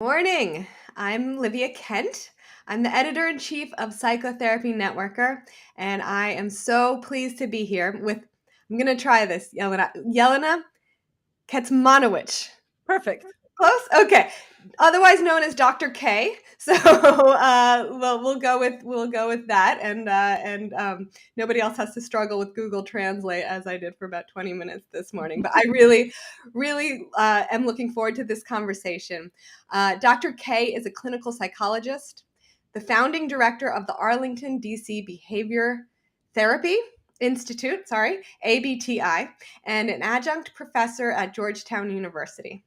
Morning. I'm Livia Kent. I'm the editor-in-chief of Psychotherapy Networker, and I am so pleased to be here with, I'm going to try this, Jelena Kecmanovic. Perfect. Close? Okay. Otherwise known as Dr. K. So we'll go with that, and nobody else has to struggle with Google Translate as I did for about 20 minutes this morning. But I really am looking forward to this conversation. Dr. K is a clinical psychologist, the founding director of the Arlington, DC Behavior Therapy Institute, ABTI, and an adjunct professor at Georgetown University.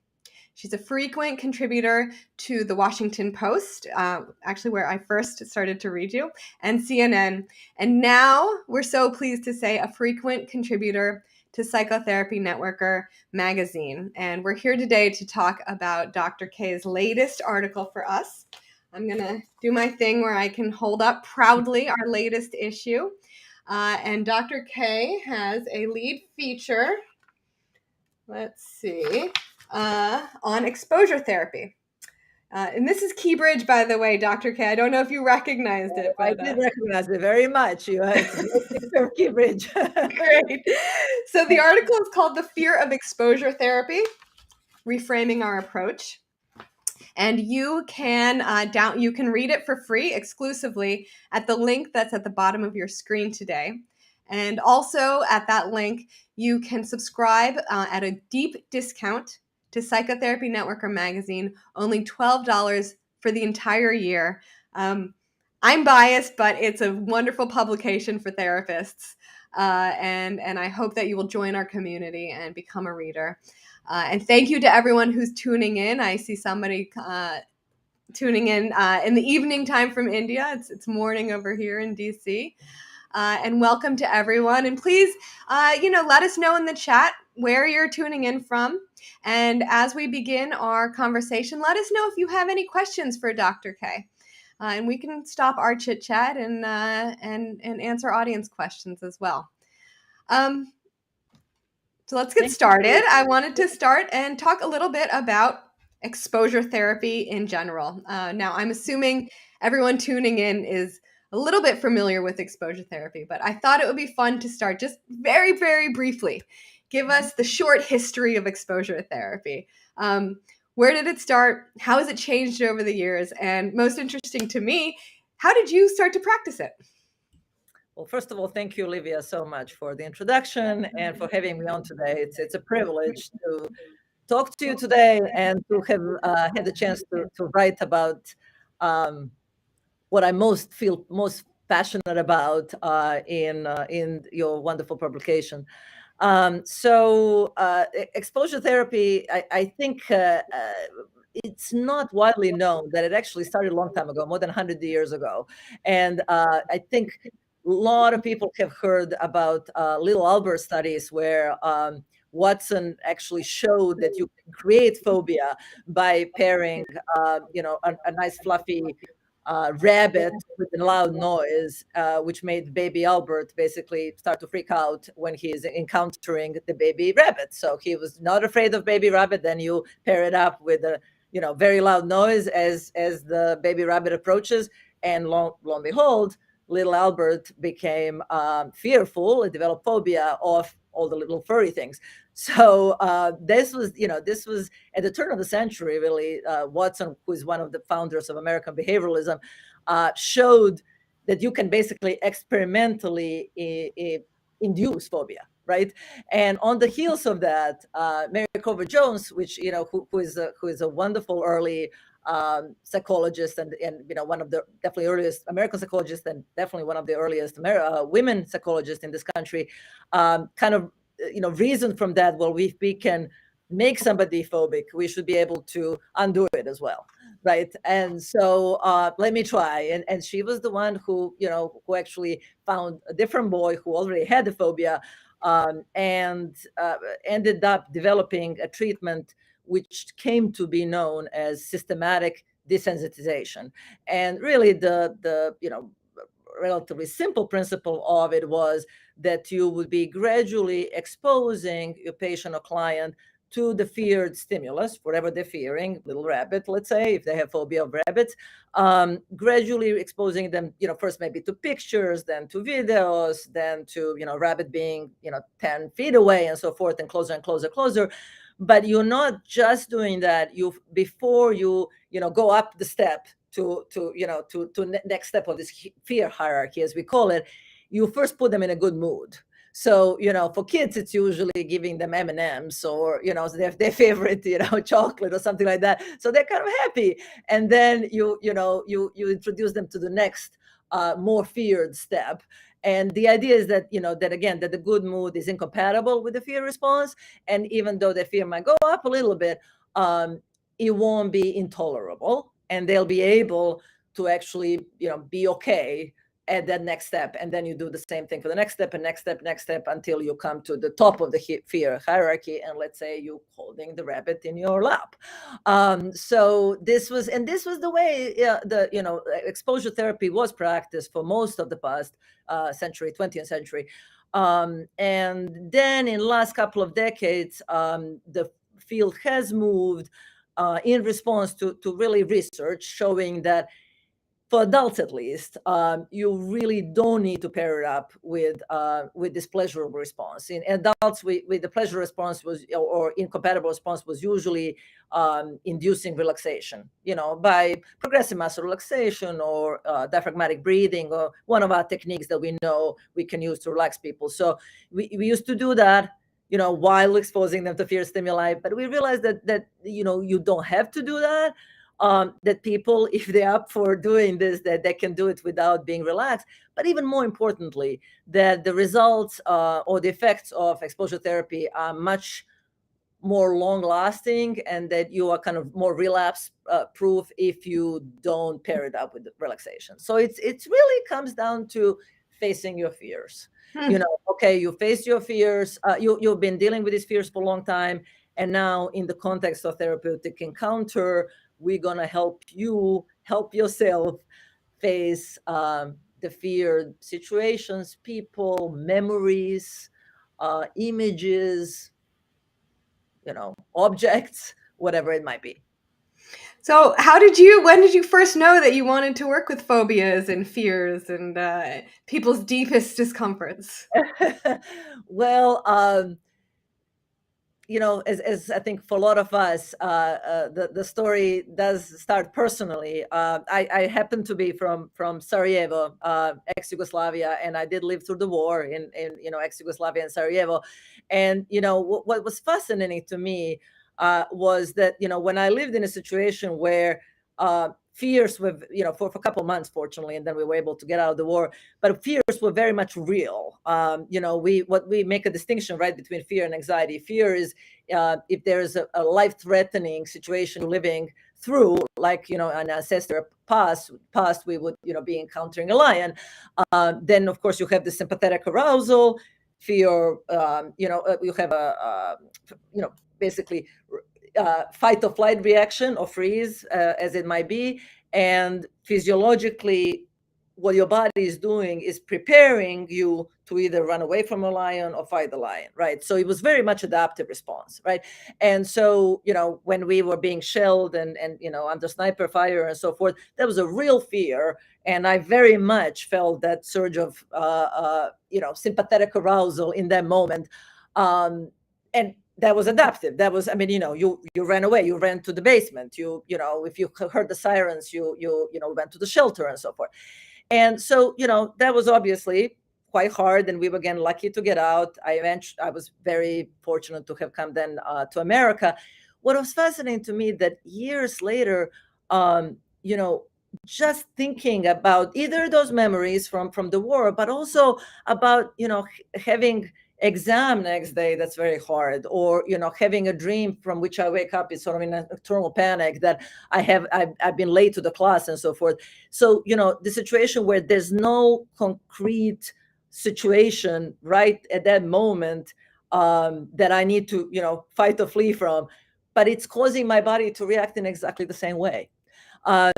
She's a frequent contributor to the Washington Post, actually where I first started to read you, and CNN. And now we're so pleased to say a frequent contributor to Psychotherapy Networker magazine. And we're here today to talk about Dr. K's latest article for us. I'm going to do my thing where I can hold up proudly our latest issue. And Dr. K has a lead feature. Let's see. On exposure therapy. And this is Keybridge, by the way, Dr. K. I don't know if you recognized it. But, I did recognize it very much. You had Keybridge. Great. So the article is called The Fear of Exposure Therapy, Reframing Our Approach. And you can you can read it for free exclusively at the link that's at the bottom of your screen today. And also at that link, you can subscribe at a deep discount to Psychotherapy Networker magazine, only $12 for the entire year. I'm biased, but it's a wonderful publication for therapists. And I hope that you will join our community and become a reader. And thank you to everyone who's tuning in. I see somebody tuning in the evening time from India. It's morning over here in DC. And welcome to everyone. And please, let us know in the chat where you're tuning in from. And as we begin our conversation, let us know if you have any questions for Dr. K. And we can stop our chit chat and answer audience questions as well. So let's get started. I wanted to start and talk a little bit about exposure therapy in general. Now, I'm assuming everyone tuning in is a little bit familiar with exposure therapy, but I thought it would be fun to start just very, very briefly. Give us the short history of exposure therapy. Where did it start? How has it changed over the years? And most interesting to me, how did you start to practice it? Well, first of all, thank you, Livia, so much for the introduction and for having me on today. It's a privilege to talk to you today and to have had the chance to write about what I feel most passionate about in your wonderful publication. Exposure therapy, I think it's not widely known that it actually started a long time ago, more than 100 years ago. And I think a lot of people have heard about little Albert studies where Watson actually showed that you can create phobia by pairing, a nice fluffy rabbit with a loud noise, which made baby Albert basically start to freak out when he's encountering the baby rabbit. So he was not afraid of baby rabbit. Then you pair it up with a very loud noise as the baby rabbit approaches, and lo and behold, little Albert became fearful and developed phobia of all the little furry things. So this was at the turn of the century, really. Watson, who is one of the founders of American behavioralism, showed that you can basically experimentally induce phobia, right? And on the heels of that, Mary Cover Jones, which who is a wonderful early psychologist and one of the definitely earliest American psychologists and definitely one of the earliest women psychologists in this country, reasoned from that, well, if we can make somebody phobic, we should be able to undo it as well, right? And so let me try. And she was the one who actually found a different boy who already had the phobia, and ended up developing a treatment which came to be known as systematic desensitization. And really the relatively simple principle of it was that you would be gradually exposing your patient or client to the feared stimulus, whatever they're fearing, little rabbit, let's say, if they have phobia of rabbits, gradually exposing them, first maybe to pictures, then to videos, then to, rabbit being, 10 feet away and so forth, and closer and closer, closer. But you're not just doing that. Before you, go up the step to next step of this fear hierarchy, as we call it, you first put them in a good mood. So, for kids, it's usually giving them M&Ms or, their favorite, chocolate or something like that. So they're kind of happy. And then you introduce them to the next more feared step. And the idea is that, that the good mood is incompatible with the fear response. And even though the fear might go up a little bit, it won't be intolerable. And they'll be able to actually, be okay at that next step. And then you do the same thing for the next step and next step until you come to the top of the fear hierarchy. And let's say you're holding the rabbit in your lap. So this was the way exposure therapy was practiced for most of the past century, 20th century. And then in the last couple of decades, the field has moved in response to really research showing that for adults, at least, you really don't need to pair it up with this pleasurable response. In adults, with the pleasure response or incompatible response was usually inducing relaxation, by progressive muscle relaxation or diaphragmatic breathing, or one of our techniques that we know we can use to relax people. So we used to do that, while exposing them to fear stimuli. But we realized that you don't have to do that. That people, if they're up for doing this, that they can do it without being relaxed. But even more importantly, that the results or the effects of exposure therapy are much more long-lasting, and that you are kind of more relapse proof if you don't pair it up with relaxation. So it really comes down to facing your fears. Okay, you face your fears. You've been dealing with these fears for a long time, and now in the context of therapeutic encounter, we're going to help yourself face the feared situations, people, memories, images, objects, whatever it might be. So when did you first know that you wanted to work with phobias and fears and people's deepest discomforts? Well, as I think for a lot of us, the story does start personally. I happen to be from Sarajevo, ex-Yugoslavia, and I did live through the war in ex-Yugoslavia and Sarajevo. And what was fascinating to me was that when I lived in a situation where fears were, for a couple of months, fortunately, and then we were able to get out of the war. But fears were very much real. We make a distinction, right, between fear and anxiety. Fear is if there is a life-threatening situation living through, like an ancestor past, we would be encountering a lion. Then of course you have the sympathetic arousal, fear. You have a basically. Fight or flight reaction or freeze, as it might be. And physiologically, what your body is doing is preparing you to either run away from a lion or fight the lion, right? So it was very much adaptive response, right? And so, when we were being shelled and under sniper fire and so forth, there was a real fear. And I very much felt that surge of, sympathetic arousal in that moment. And that was adaptive. That was, you ran away, you ran to the basement, if you heard the sirens, you went to the shelter and so forth. And so, that was obviously quite hard. And we were again lucky to get out. I was very fortunate to have come then to America. What was fascinating to me that years later, just thinking about either those memories from the war, but also about, having exam next day that's very hard, or having a dream from which I wake up is sort of in a nocturnal panic that I've been late to the class and so forth. So the situation where there's no concrete situation right at that moment that I need to fight or flee from, but it's causing my body to react in exactly the same way. And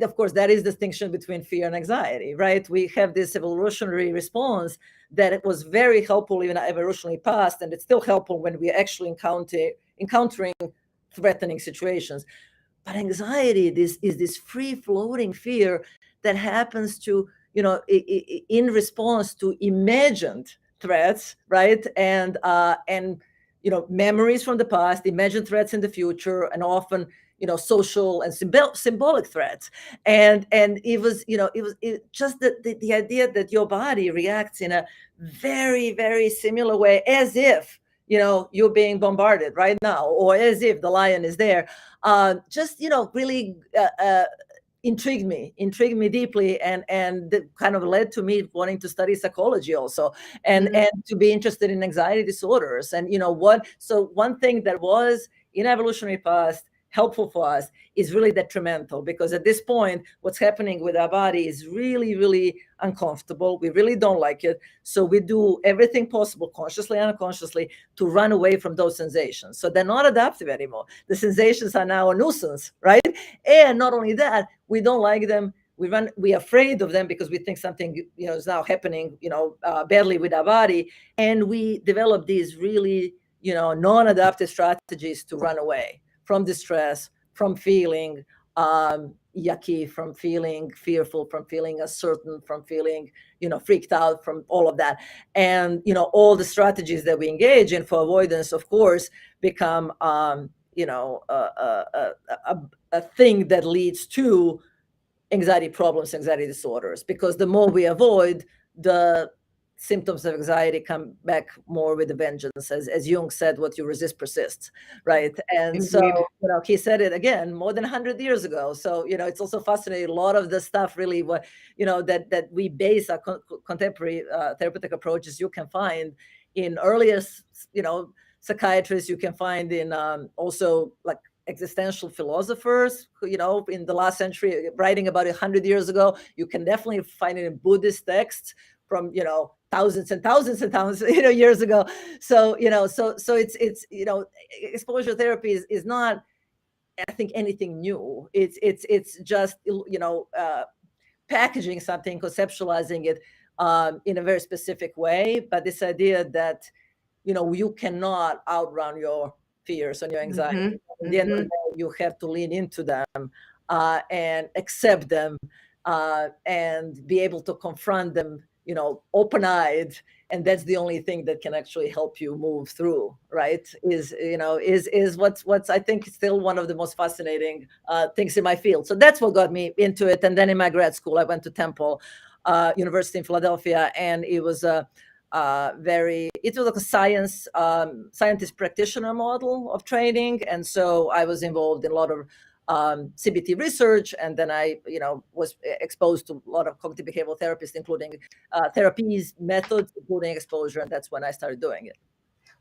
of course, that is the distinction between fear and anxiety, right? We have this evolutionary response that it was very helpful in our evolutionary past, and it's still helpful when we actually encountering threatening situations. But anxiety is this free-floating fear that happens to, in response to imagined threats, right? And memories from the past, imagined threats in the future, and often social and symbolic threats. And it was just the idea that your body reacts in a very, very similar way, as if you're being bombarded right now, or as if the lion is there. Just really intrigued me deeply, and that kind of led to me wanting to study psychology also, and to be interested in anxiety disorders. And so one thing that was in evolutionary past helpful for us is really detrimental, because at this point what's happening with our body is really, really uncomfortable. We really don't like it, so we do everything possible, consciously and unconsciously, to run away from those sensations. So they're not adaptive anymore. The sensations are now a nuisance, right? And not only that, we don't like them. We're afraid of them because we think something is now happening badly with our body, and we develop these really non-adaptive strategies to run away from distress, from feeling yucky, from feeling fearful, from feeling uncertain, from feeling freaked out, from all of that. And all the strategies that we engage in for avoidance, of course, become a thing that leads to anxiety problems, anxiety disorders, because the more we avoid, the symptoms of anxiety come back more with a vengeance. As Jung said, what you resist persists, right? And Indeed. so he said it again more than 100 years ago. So it's also fascinating. A lot of the stuff really that we base our contemporary therapeutic approaches, you can find in earliest psychiatrists, you can find in also like existential philosophers, in the last century, writing about 100 years ago. You can definitely find it in Buddhist texts from thousands and thousands and thousands years ago. So so it's exposure therapy is not, I think, anything new. It's just packaging something, conceptualizing it in a very specific way. But this idea that you cannot outrun your fears and your anxiety. At the end of the day, you have to lean into them and accept them and be able to confront them open-eyed. And that's the only thing that can actually help you move through, right? Is what's I think still one of the most fascinating things in my field. So that's what got me into it. And then in my grad school, I went to Temple University in Philadelphia, and it was like a scientist practitioner model of training. And so I was involved in a lot of CBT research, and then I was exposed to a lot of cognitive behavioral therapists, including therapies, methods, including exposure, and that's when I started doing it.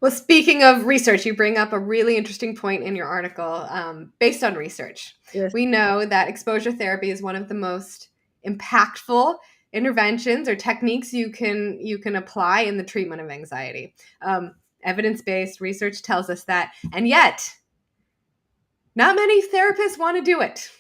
Well, speaking of research, you bring up a really interesting point in your article based on research. Yes. We know that exposure therapy is one of the most impactful interventions or techniques you can apply in the treatment of anxiety. Evidence-based research tells us that, and yet not many therapists want to do it.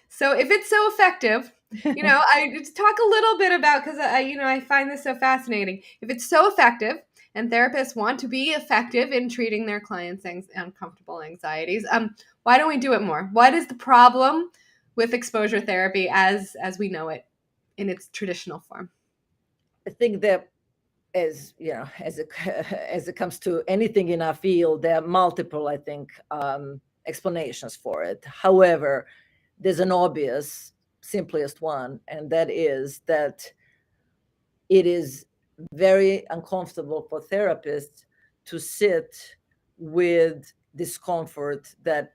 So if it's so effective, I talk a little bit about, because I find this so fascinating. If it's so effective and therapists want to be effective in treating their clients' uncomfortable anxieties, why don't we do it more? What is the problem with exposure therapy as we know it in its traditional form? I think that as it comes to anything in our field, there are multiple, I think, explanations for it. However, there's an obvious, simplest one, and that is that it is very uncomfortable for therapists to sit with discomfort that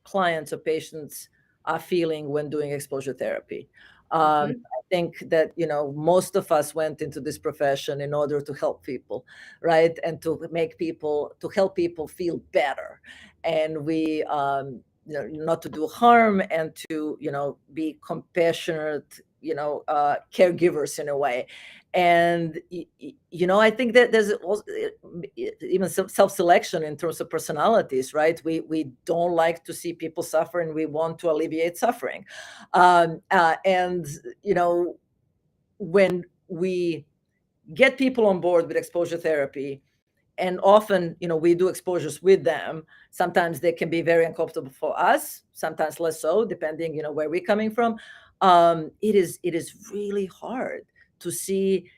clients or patients are feeling when doing exposure therapy. I think that most of us went into this profession in order to help people, right, and to help people feel better, and we not to do harm, and to be compassionate caregivers in a way. And I think that there's also even some self-selection in terms of personalities, right? We don't like to see people suffer, and we want to alleviate suffering. And when we get people on board with exposure therapy, and often we do exposures with them, sometimes they can be very uncomfortable for us, sometimes less so, depending where we're coming from. It is really hard to see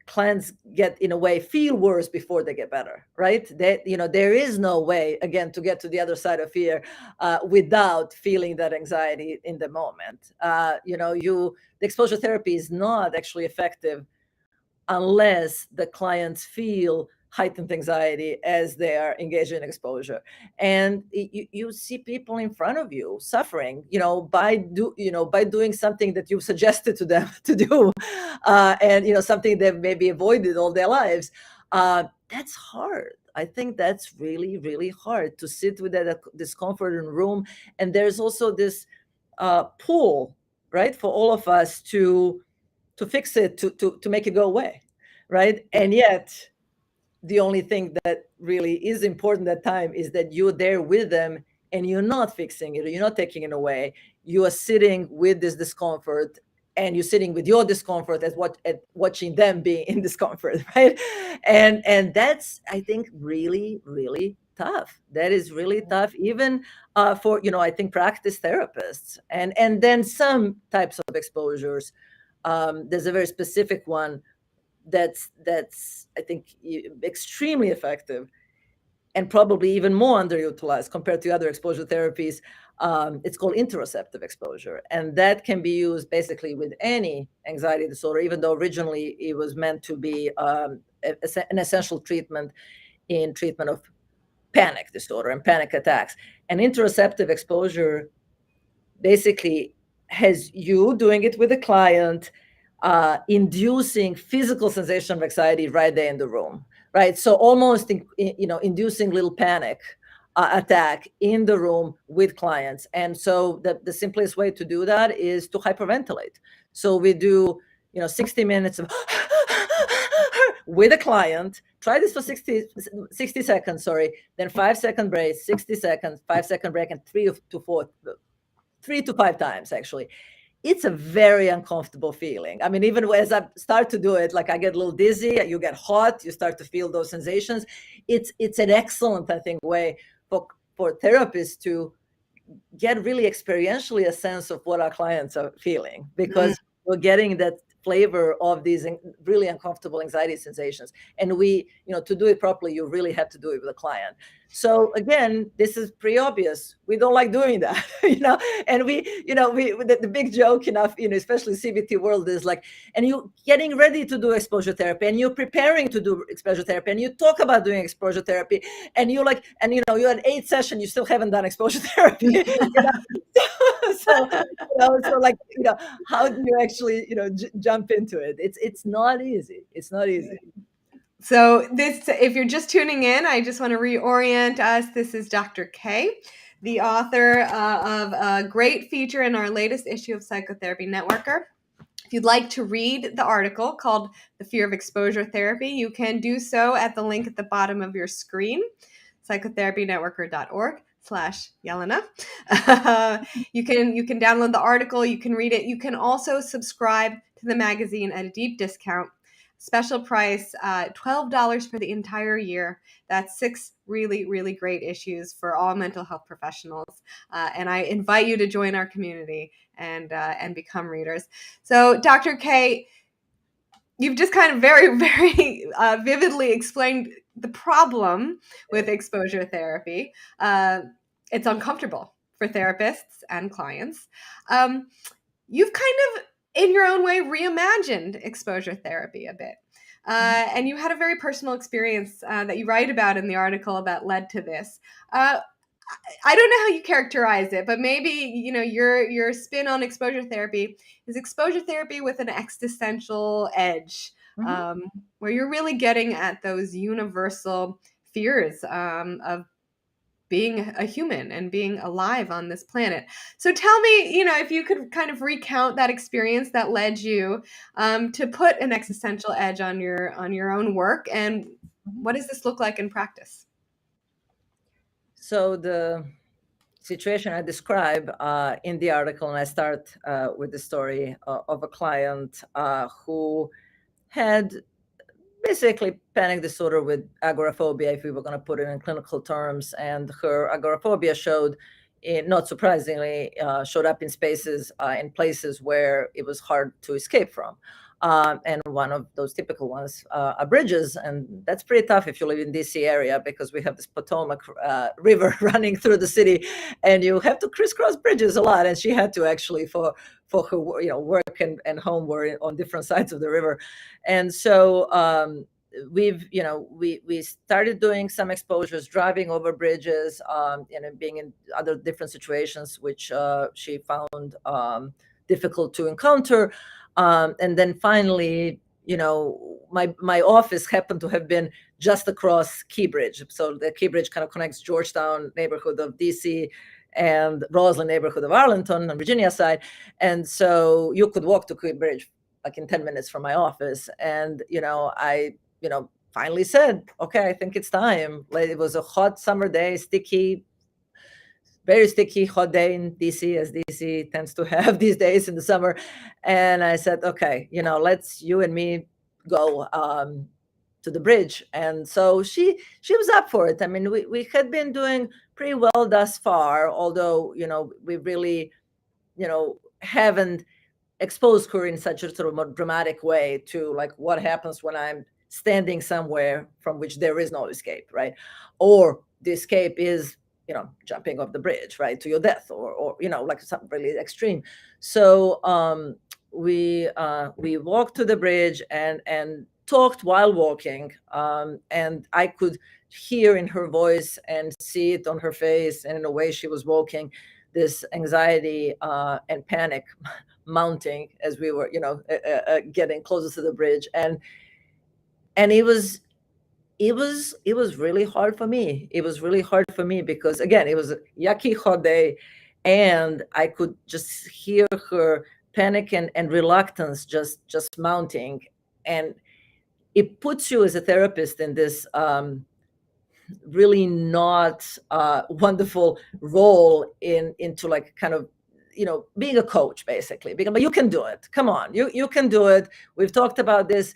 clients get, in a way, feel worse before they get better, right? There is no way, again, to get to the other side of fear without feeling that anxiety in the moment. The exposure therapy is not actually effective unless the clients feel heightened anxiety as they are engaged in exposure. And you see people in front of you suffering, by doing something that you've suggested to them to do, and something they've maybe avoided all their lives. That's hard. I think that's really, really hard to sit with that discomfort in a room. And there's also this pull, right, for all of us to fix it, to make it go away, right? And yet the only thing that really is important at that time is that you're there with them, and you're not fixing it, or you're not taking it away. You are sitting with this discomfort, and you're sitting with your discomfort at watching them be in discomfort, right? And that's, I think, really, really tough. That is really tough, even for I think practice therapists, and then some types of exposures. There's a very specific one that's I think extremely effective, and probably even more underutilized compared to other exposure therapies. It's called interoceptive exposure, and that can be used basically with any anxiety disorder, even though originally it was meant to be an essential treatment in treatment of panic disorder and panic attacks. And interoceptive exposure basically has you doing it with a client, inducing physical sensation of anxiety right there in the room, right? So almost, inducing little panic attack in the room with clients. And so the simplest way to do that is to hyperventilate. So we do, 60 minutes of with a client. Try this for 60 seconds, then 5-second break, 60 seconds, 5-second break, and 3 to 5 times, actually. It's a very uncomfortable feeling. I mean, even as I start to do it, like I get a little dizzy, you get hot, you start to feel those sensations. It's an excellent, I think, way for therapists to get really experientially a sense of what our clients are feeling, because we're getting that flavor of these really uncomfortable anxiety sensations. And to do it properly, you really have to do it with a client. So again, this is pretty obvious. We don't like doing that, and the big joke enough, especially CBT world, is like, and you getting ready to do exposure therapy, and you're preparing to do exposure therapy, and you talk about doing exposure therapy, and you're at 8 session, you still haven't done exposure therapy. So how do you actually, jump into it? It's not easy. It's not easy. So if you're just tuning in, I just want to reorient us. This is Dr. K, the author of a great feature in our latest issue of Psychotherapy Networker. If you'd like to read the article called The Fear of Exposure Therapy, you can do so at the link at the bottom of your screen, psychotherapynetworker.org/Jelena. You can download the article, you can read it. You can also subscribe to the magazine at a deep discount. Special price, $12 for the entire year. That's 6 really, really great issues for all mental health professionals. And I invite you to join our community and become readers. So, Dr. K, you've just kind of very, very vividly explained the problem with exposure therapy. It's uncomfortable for therapists and clients. You've kind of, in your own way, reimagined exposure therapy a bit. And you had a very personal experience that you write about in the article that led to this. I don't know how you characterize it, but maybe, your spin on exposure therapy is exposure therapy with an existential edge, where you're really getting at those universal fears of being a human and being alive on this planet. So tell me, if you could kind of recount that experience that led you to put an existential edge on your own work, and what does this look like in practice? So the situation I describe in the article, and I start with the story of a client who had basically panic disorder with agoraphobia, if we were going to put it in clinical terms. And her agoraphobia showed, not surprisingly, showed up in spaces, in places where it was hard to escape from. And one of those typical ones are bridges. And that's pretty tough if you live in DC area, because we have this Potomac River running through the city, and you have to crisscross bridges a lot. And she had to actually, for her work and home, were on different sides of the river. And so we started doing some exposures, driving over bridges, and being in other different situations, which she found difficult to encounter. And then finally, my office happened to have been just across Key Bridge. So the Key Bridge kind of connects Georgetown neighborhood of DC and Roslyn neighborhood of Arlington on Virginia side. And so you could walk to Key Bridge like in 10 minutes from my office. And, I finally said, okay, I think it's time. It was a hot summer day, sticky, very sticky, hot day in DC, as DC tends to have these days in the summer. And I said, okay, let's you and me go to the bridge. And so she was up for it. I mean, we had been doing pretty well thus far, although, we really, haven't exposed her in such a sort of more dramatic way to like what happens when I'm standing somewhere from which there is no escape, right? Or the escape is, jumping off the bridge, right, to your death, or like something really extreme. So we walked to the bridge and talked while walking, and I could hear in her voice and see it on her face, and in the way she was walking, this anxiety and panic mounting as we were, getting closer to the bridge, and it was really hard for me. It was really hard for me because, again, it was a yucky hot day, and I could just hear her panic and reluctance just mounting, and it puts you as a therapist in this really not wonderful role into like kind of being a coach, basically. But you can do it. Come on, you can do it. We've talked about this.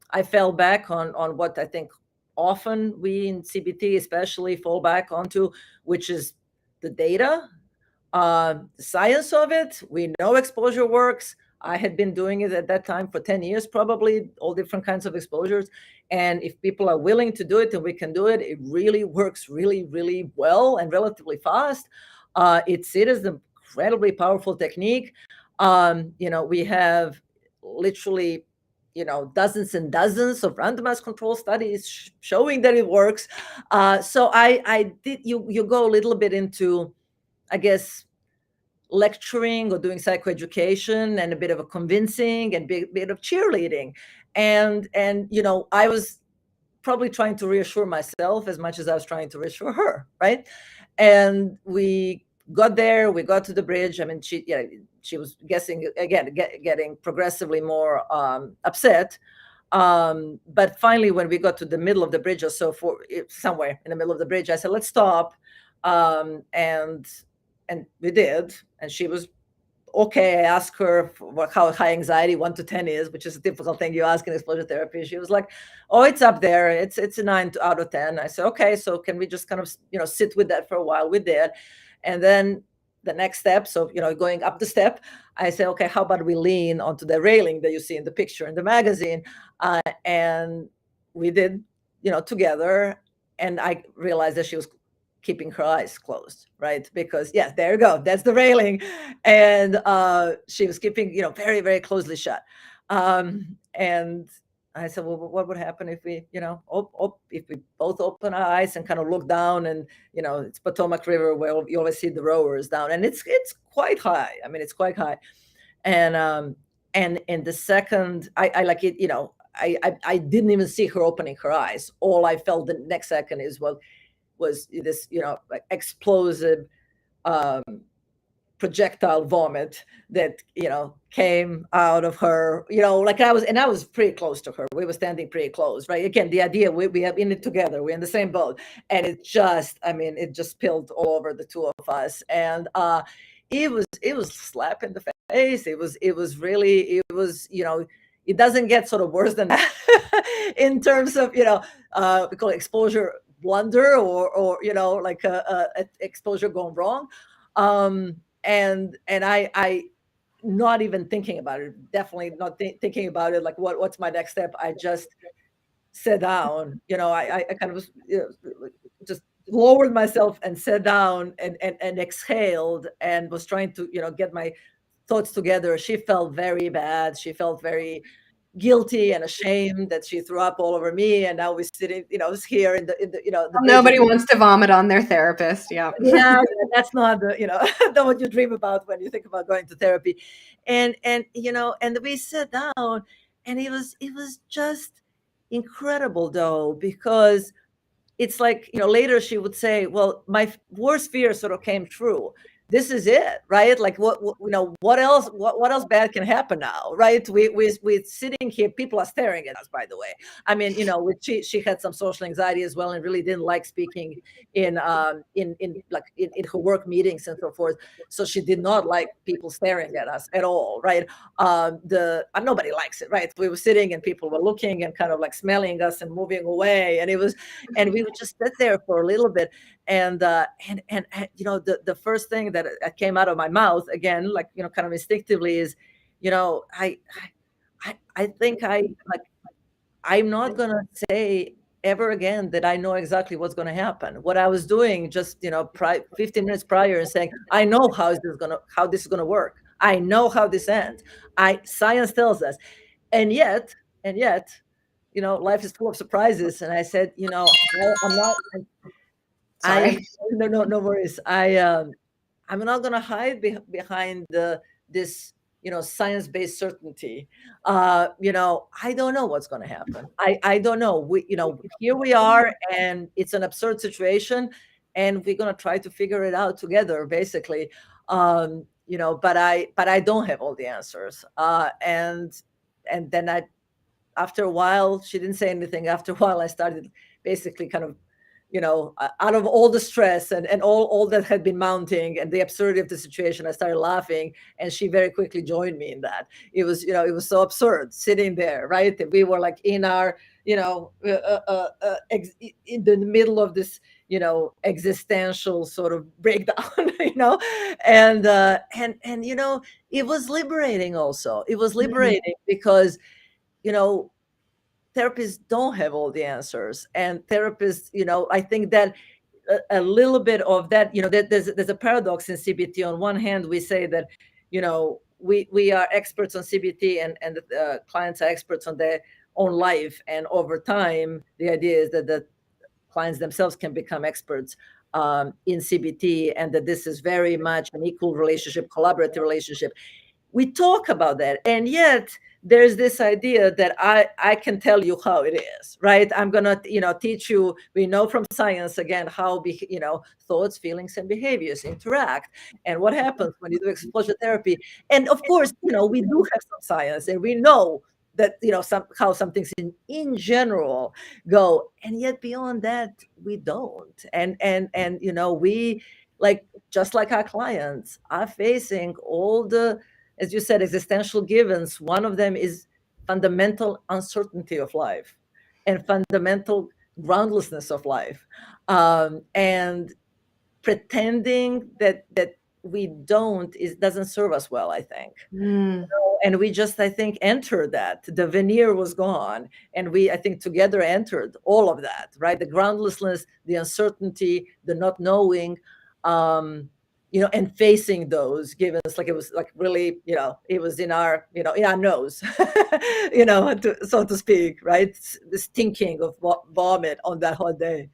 I fell back on what I think often we in CBT especially fall back onto, which is the data, the science of it. We know exposure works. I had been doing it at that time for 10 years, probably, all different kinds of exposures. And if people are willing to do it and we can do it, it really works really, really well and relatively fast. It is an incredibly powerful technique. We have literally, dozens and dozens of randomized control studies showing that it works. So I did, you go a little bit into, I guess, lecturing or doing psychoeducation and a bit of a convincing and bit of cheerleading. And I was probably trying to reassure myself as much as I was trying to reassure her, right? And we got there, we got to the bridge. I mean, she was guessing, again, getting progressively more upset. But finally, when we got to the middle of the bridge or so, somewhere in the middle of the bridge, I said, let's stop. And we did. And she was okay. I asked her how high anxiety 1 to 10 is, which is a difficult thing you ask in exposure therapy. She was like, oh, it's up there. It's a 9 out of 10. I said, okay, so can we just kind of, sit with that for a while? We did. And then the next step, so, going up the step, I said, okay, how about we lean onto the railing that you see in the picture in the magazine? And we did, together. And I realized that she was keeping her eyes closed, right? Because yes, there you go, that's the railing. And she was keeping, very, very closely shut. And I said, well, what would happen if we, if we both open our eyes and kind of look down, and, it's Potomac River where you always see the rowers down, and it's quite high. I mean, it's quite high. And the second I like it, I didn't even see her opening her eyes. All I felt the next second is, well, was this, like explosive projectile vomit that came out of her, like I was pretty close to her. We were standing pretty close, right? Again, the idea we are in it together, we're in the same boat, and it just spilled all over the two of us. And it was a slap in the face. It was really, it doesn't get sort of worse than that in terms of we call it exposure blunder, or like a exposure gone wrong. And I not even thinking about it, definitely not thinking about it, like what's my next step. I just sat down, I kind of was, just lowered myself and sat down and exhaled, and was trying to get my thoughts together. She felt very bad. She felt very guilty and ashamed that she threw up all over me, and now we're sitting, was here in the Nobody wants to vomit on their therapist. Yeah. Yeah, that's not the not what you dream about when you think about going to therapy. And and we sat down, and it was just incredible, though, because it's like, later she would say, well, my worst fear sort of came true. This is it, right? Like, what else, what else bad can happen now, right? We're sitting here, people are staring at us, by the way. I mean, she had some social anxiety as well, and really didn't like speaking in her work meetings and so forth. So she did not like people staring at us at all, right? Nobody likes it, right? We were sitting, and people were looking and kind of like smelling us and moving away, and we would just sit there for a little bit. And the first thing that came out of my mouth, again, like, kind of instinctively, is, I think I'm not going to say ever again that I know exactly what's going to happen. What I was doing just, 15 minutes prior, and saying, I know how this is going to work. I know how this ends. Science tells us. And yet, life is full of surprises. And I said, I'm not. Sorry. No worries. I'm not going to hide behind this science-based certainty. I don't know what's going to happen. I don't know. Here we are, and it's an absurd situation, and we're going to try to figure it out together, basically. But I don't have all the answers. And then after a while, she didn't say anything. After a while, I started basically kind of, out of all the stress and all that had been mounting, and the absurdity of the situation, I started laughing, and she very quickly joined me in that. It was so absurd sitting there, right? We were like in our, in the middle of this, existential sort of breakdown, and it was liberating. Also, it was liberating because, therapists don't have all the answers, and therapists, I think that a little bit of that, there's a paradox in CBT. On one hand, we say that, we are experts on CBT, and the clients are experts on their own life, and over time, the idea is that the clients themselves can become experts in CBT, and that this is very much an equal relationship, collaborative relationship. We talk about that, and yet there's this idea that I can tell you how it is, right? I'm gonna, teach you. We know from science, again, how thoughts, feelings, and behaviors interact, and what happens when you do exposure therapy. And of course, we do have some science, and we know that, how some things in general go, and yet beyond that, we don't. And we, like, just like our clients, are facing all the, as you said, existential givens. One of them is fundamental uncertainty of life and fundamental groundlessness of life, and pretending that we don't doesn't serve us well, I think. And we just, I think, entered that. The veneer was gone, and we, I think, together entered all of that, right? The groundlessness, the uncertainty, the not knowing, and facing those givens, like it was like really, it was in our, in our nose, so to speak, right? The stinking of vomit on that hot day.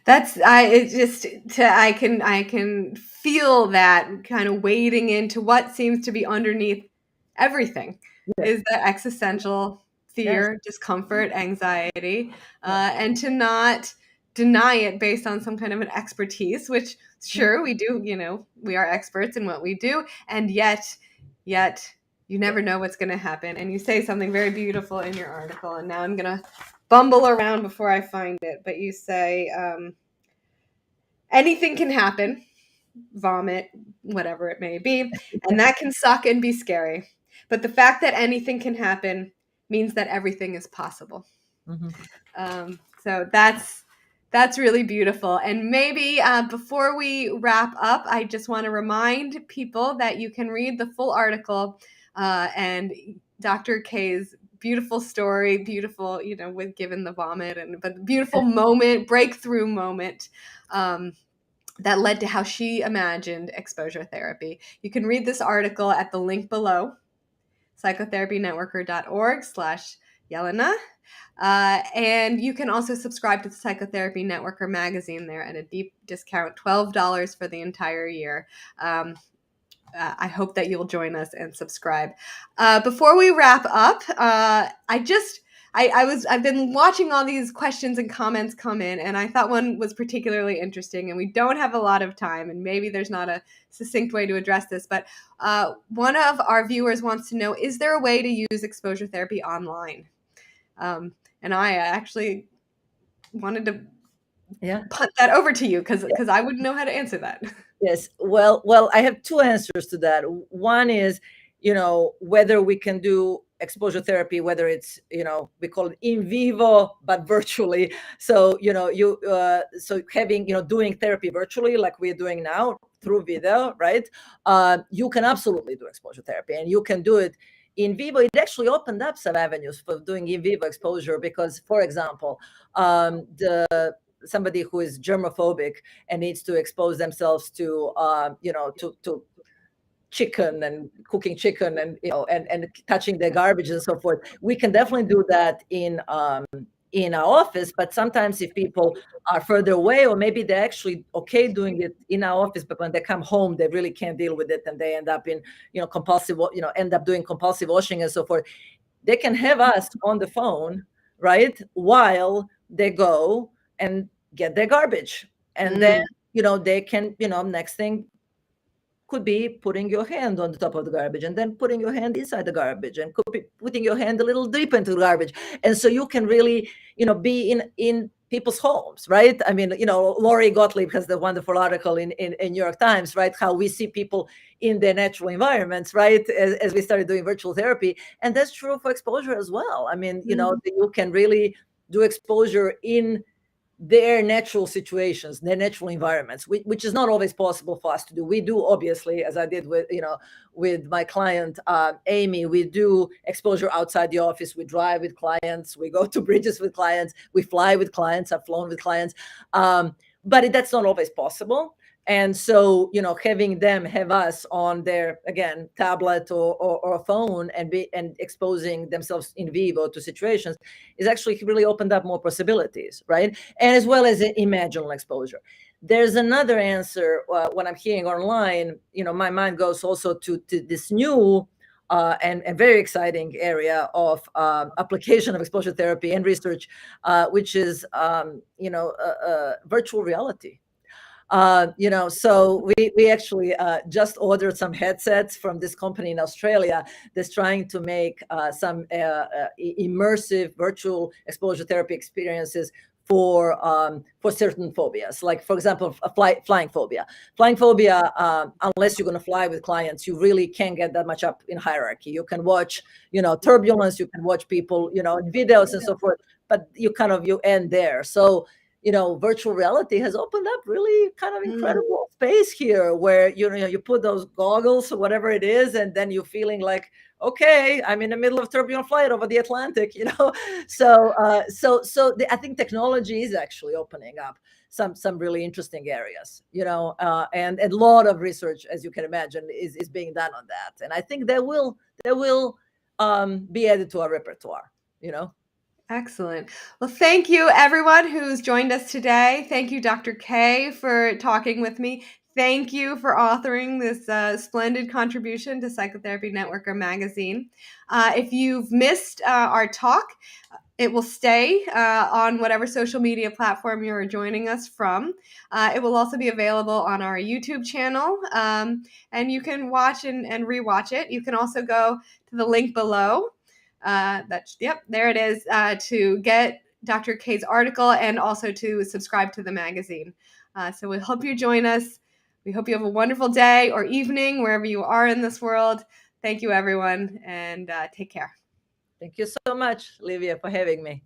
I can feel that kind of wading into what seems to be underneath everything. Yes. Is that existential fear, discomfort, anxiety, and to not deny it based on some kind of an expertise, which sure we do, we are experts in what we do. And yet you never know what's going to happen. And you say something very beautiful in your article. And now I'm going to bumble around before I find it. But you say, anything can happen, vomit, whatever it may be, and that can suck and be scary. But the fact that anything can happen means that everything is possible. So that's really beautiful. And maybe before we wrap up, I just want to remind people that you can read the full article and Dr. K's beautiful story, beautiful, with given the vomit, but beautiful moment, breakthrough moment that led to how she imagined exposure therapy. You can read this article at the link below, psychotherapynetworker.org/Jelena. And you can also subscribe to the Psychotherapy Networker magazine there at a deep discount, $12 for the entire year. I hope that you'll join us and subscribe. Before we wrap up, I've been watching all these questions and comments come in, and I thought one was particularly interesting, and we don't have a lot of time, and maybe there's not a succinct way to address this, but one of our viewers wants to know, is there a way to use exposure therapy online? And I actually wanted to punt that over to you because I wouldn't know how to answer that. Yes. Well, I have two answers to that. One is, whether we can do exposure therapy, whether it's, we call it in vivo, but virtually. So, so having, doing therapy virtually, like we're doing now through video, right? You can absolutely do exposure therapy, and you can do it in vivo. It actually opened up some avenues for doing in vivo exposure because, for example, somebody who is germophobic and needs to expose themselves to, to chicken and cooking chicken and, and touching the garbage and so forth. We can definitely do that in our office, but sometimes if people are further away, or maybe they're actually okay doing it in our office, but when they come home, they really can't deal with it and they end up in, end up doing compulsive washing and so forth. They can have us on the phone, right, while they go and get their garbage. And then, they can, next thing could be putting your hand on the top of the garbage and then putting your hand inside the garbage and could be putting your hand a little deep into the garbage. And so you can really, be in people's homes, right? I mean, Lori Gottlieb has the wonderful article in New York Times, right? How we see people in their natural environments, right? As we started doing virtual therapy. And that's true for exposure as well. I mean, you can really do exposure in their natural situations, their natural environments, which is not always possible for us to do. We do, obviously, as I did with my client, Amy, we do exposure outside the office. We drive with clients. We go to bridges with clients. We fly with clients. I've flown with clients. But that's not always possible. And so, having them have us on their, again, tablet or a phone and exposing themselves in vivo to situations is actually really opened up more possibilities, right? And as well as imaginal exposure. There's another answer when I'm hearing online, my mind goes also to this new and very exciting area of application of exposure therapy and research, which is, virtual reality. So we actually just ordered some headsets from this company in Australia that's trying to make some immersive virtual exposure therapy experiences for certain phobias, like, for example, flying phobia. Flying phobia, unless you're going to fly with clients, you really can't get that much up in hierarchy. You can watch, turbulence, you can watch people, in videos and so forth, but you end there. So, virtual reality has opened up really kind of incredible space here where, you put those goggles or whatever it is, and then you're feeling like, okay, I'm in the middle of turbulent flight over the Atlantic, So I think technology is actually opening up some really interesting areas, and a lot of research, as you can imagine, is being done on that. And I think that will be added to our repertoire, Excellent. Well, thank you, everyone who's joined us today. Thank you, Dr. K, for talking with me. Thank you for authoring this splendid contribution to Psychotherapy Networker magazine. If you've missed our talk, It will stay on whatever social media platform you're joining us from. It will also be available on our YouTube channel, and you can watch and rewatch it. You can also go to the link below. There it is, to get Dr. K's article and also to subscribe to the magazine. So we hope you join us. We hope you have a wonderful day or evening wherever you are in this world. Thank you, everyone, and take care. Thank you so much, Livia, for having me.